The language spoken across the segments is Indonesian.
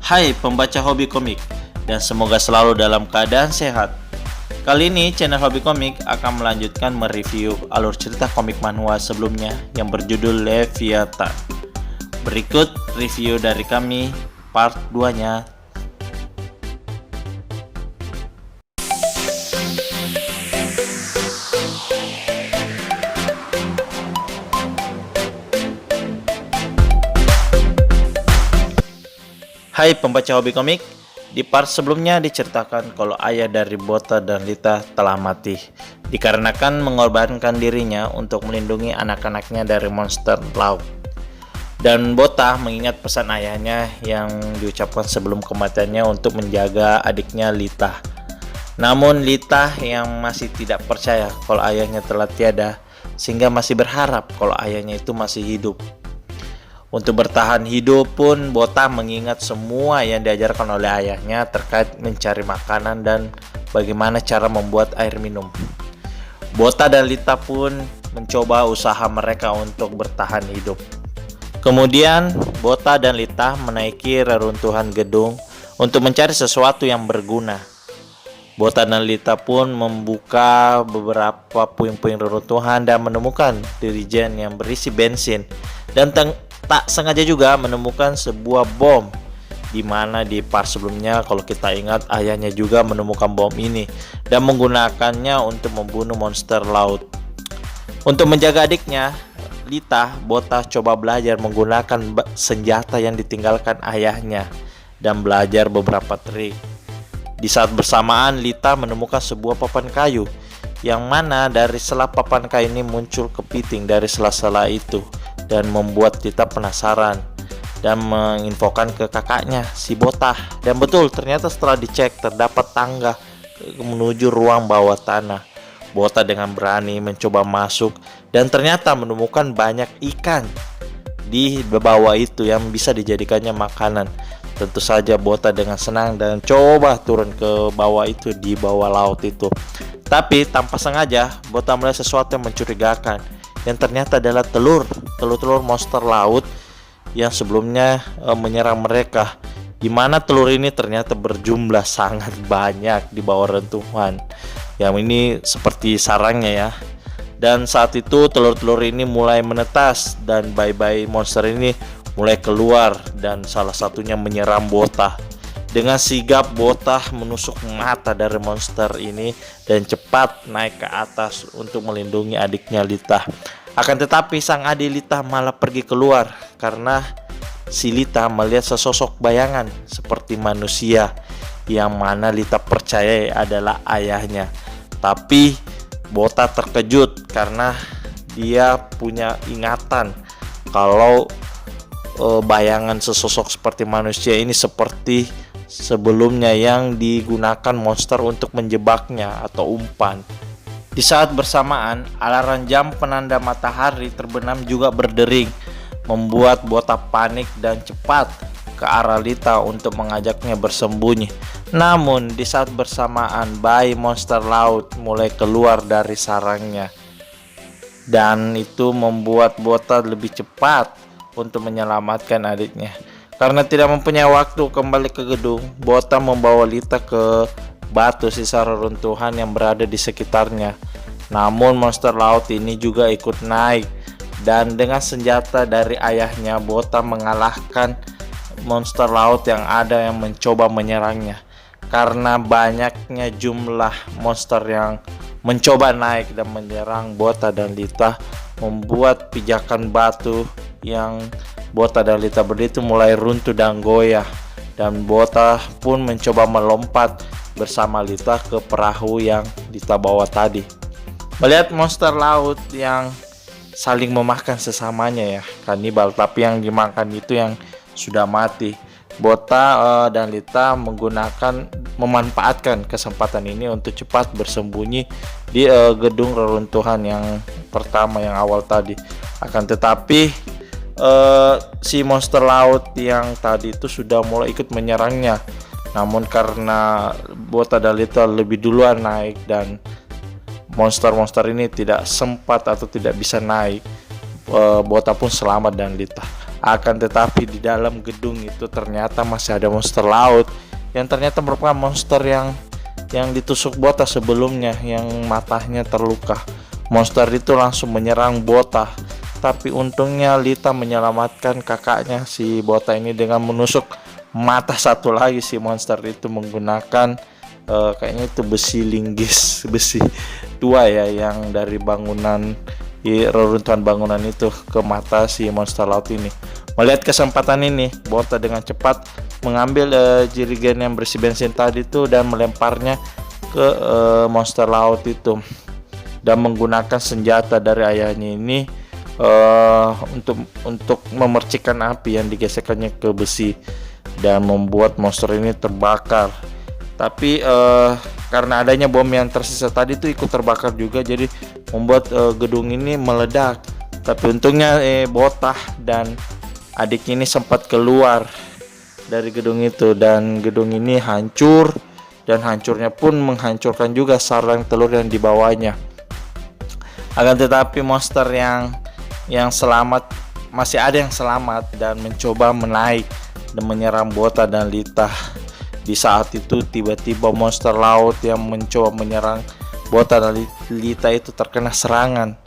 Hai pembaca hobi komik, dan semoga selalu dalam keadaan sehat. Kali ini channel Hobi Komik akan melanjutkan mereview alur cerita komik manhwa sebelumnya yang berjudul Leviathan. Berikut review dari kami part 2-nya. Hai pembaca hobi komik, di part sebelumnya diceritakan kalau ayah dari Bota dan Lita telah mati dikarenakan mengorbankan dirinya untuk melindungi anak-anaknya dari monster laut. Dan Bota mengingat pesan ayahnya yang diucapkan sebelum kematiannya untuk menjaga adiknya Lita. Namun Lita yang masih tidak percaya kalau ayahnya telah tiada, sehingga masih berharap kalau ayahnya itu masih hidup. Untuk bertahan hidup pun Bota mengingat semua yang diajarkan oleh ayahnya terkait mencari makanan dan bagaimana cara membuat air minum. Bota dan Lita pun mencoba usaha mereka untuk bertahan hidup. Kemudian Bota dan Lita menaiki reruntuhan gedung untuk mencari sesuatu yang berguna. Bota dan Lita pun membuka beberapa puing-puing reruntuhan dan menemukan dirijen yang berisi bensin, dan tak sengaja juga menemukan sebuah bom, di mana di part sebelumnya kalau kita ingat ayahnya juga menemukan bom ini dan menggunakannya untuk membunuh monster laut. Untuk menjaga adiknya Lita, Bota coba belajar menggunakan senjata yang ditinggalkan ayahnya dan belajar beberapa trik. Di saat bersamaan Lita menemukan sebuah papan kayu, yang mana dari sela papan kayu ini muncul kepiting dari sela-sela itu, dan membuat Lita penasaran dan menginfokan ke kakaknya si Bota. Dan betul, ternyata setelah dicek terdapat tangga menuju ruang bawah tanah. Bota dengan berani mencoba masuk dan ternyata menemukan banyak ikan di bawah itu yang bisa dijadikannya makanan. Tentu saja Bota dengan senang dan coba turun ke bawah itu, di bawah laut itu. Tapi tanpa sengaja Bota melihat sesuatu yang mencurigakan, yang ternyata adalah telur monster laut yang sebelumnya menyerang mereka, di mana telur ini ternyata berjumlah sangat banyak di bawah rentuhan. Yang ini seperti sarangnya ya. Dan saat itu telur-telur ini mulai menetas dan bayi-bayi monster ini mulai keluar, dan salah satunya menyerang Bota. Dengan sigap Bota menusuk mata dari monster ini dan cepat naik ke atas untuk melindungi adiknya Lita. Akan tetapi sang adik Lita malah pergi keluar karena si Lita melihat sesosok bayangan seperti manusia yang mana Lita percaya adalah ayahnya. Tapi Bota terkejut karena dia punya ingatan kalau bayangan sesosok seperti manusia ini seperti sebelumnya yang digunakan monster untuk menjebaknya atau umpan. Di saat bersamaan, alarm jam penanda matahari terbenam juga berdering, membuat Bota panik dan cepat ke arah Lita untuk mengajaknya bersembunyi. Namun di saat bersamaan bayi monster laut mulai keluar dari sarangnya, dan itu membuat Bota lebih cepat untuk menyelamatkan adiknya. Karena tidak mempunyai waktu kembali ke gedung, Bota membawa Lita ke batu sisa reruntuhan yang berada di sekitarnya. Namun monster laut ini juga ikut naik, dan dengan senjata dari ayahnya Bota mengalahkan monster laut yang ada yang mencoba menyerangnya. Karena banyaknya jumlah monster yang mencoba naik dan menyerang Bota dan Lita, membuat pijakan batu yang Bota dan Lita berdiri itu mulai runtuh dan goyah, dan Bota pun mencoba melompat bersama Lita ke perahu yang Lita bawa tadi. Melihat monster laut yang saling memakan sesamanya ya, kanibal, tapi yang dimakan itu yang sudah mati, Bota dan Lita memanfaatkan kesempatan ini untuk cepat bersembunyi di gedung reruntuhan yang pertama yang awal tadi. Akan tetapi si monster laut yang tadi itu sudah mulai ikut menyerangnya. Namun karena Bota dan Lita lebih duluan naik dan monster-monster ini tidak sempat atau tidak bisa naik, Bota pun selamat dan Lita. Akan tetapi di dalam gedung itu ternyata masih ada monster laut yang ternyata merupakan monster yang ditusuk Bota sebelumnya, yang matanya terluka. Monster itu langsung menyerang Bota, tapi untungnya Lita menyelamatkan kakaknya si Bota ini dengan menusuk mata satu lagi si monster itu menggunakan kayaknya itu besi linggis, besi 2 ya, yang dari bangunan, reruntuhan bangunan itu ke mata si monster laut ini. Melihat kesempatan ini, Bota dengan cepat mengambil jerigen yang berisi bensin tadi itu dan melemparnya ke monster laut itu, dan menggunakan senjata dari ayahnya ini untuk memercikan api yang digesekkannya ke besi dan membuat monster ini terbakar. Tapi karena adanya bom yang tersisa tadi itu ikut terbakar juga, jadi membuat gedung ini meledak. Tapi untungnya Bota dan adik ini sempat keluar dari gedung itu, dan gedung ini hancur, dan hancurnya pun menghancurkan juga sarang telur yang dibawanya. Akan tetapi monster yang selamat, masih ada yang selamat dan mencoba menaik dan menyerang Bota dan Lita. Di saat itu tiba-tiba monster laut yang mencoba menyerang Bota dan Lita itu terkena serangan.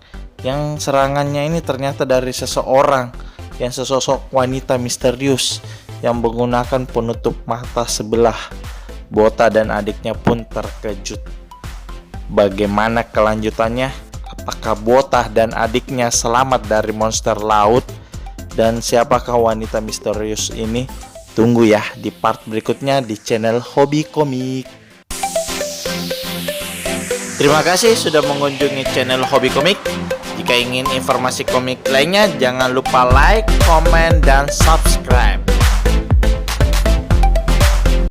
Yang serangannya ini ternyata dari seseorang, yang sesosok wanita misterius yang menggunakan penutup mata sebelah. Bota dan adiknya pun terkejut. Bagaimana kelanjutannya? Apakah Bota dan adiknya selamat dari monster laut? Dan siapakah wanita misterius ini? Tunggu ya di part berikutnya di channel Hobi Komik. Terima kasih sudah mengunjungi channel Hobi Komik. Jika ingin informasi komik lainnya, jangan lupa like, komen, dan subscribe.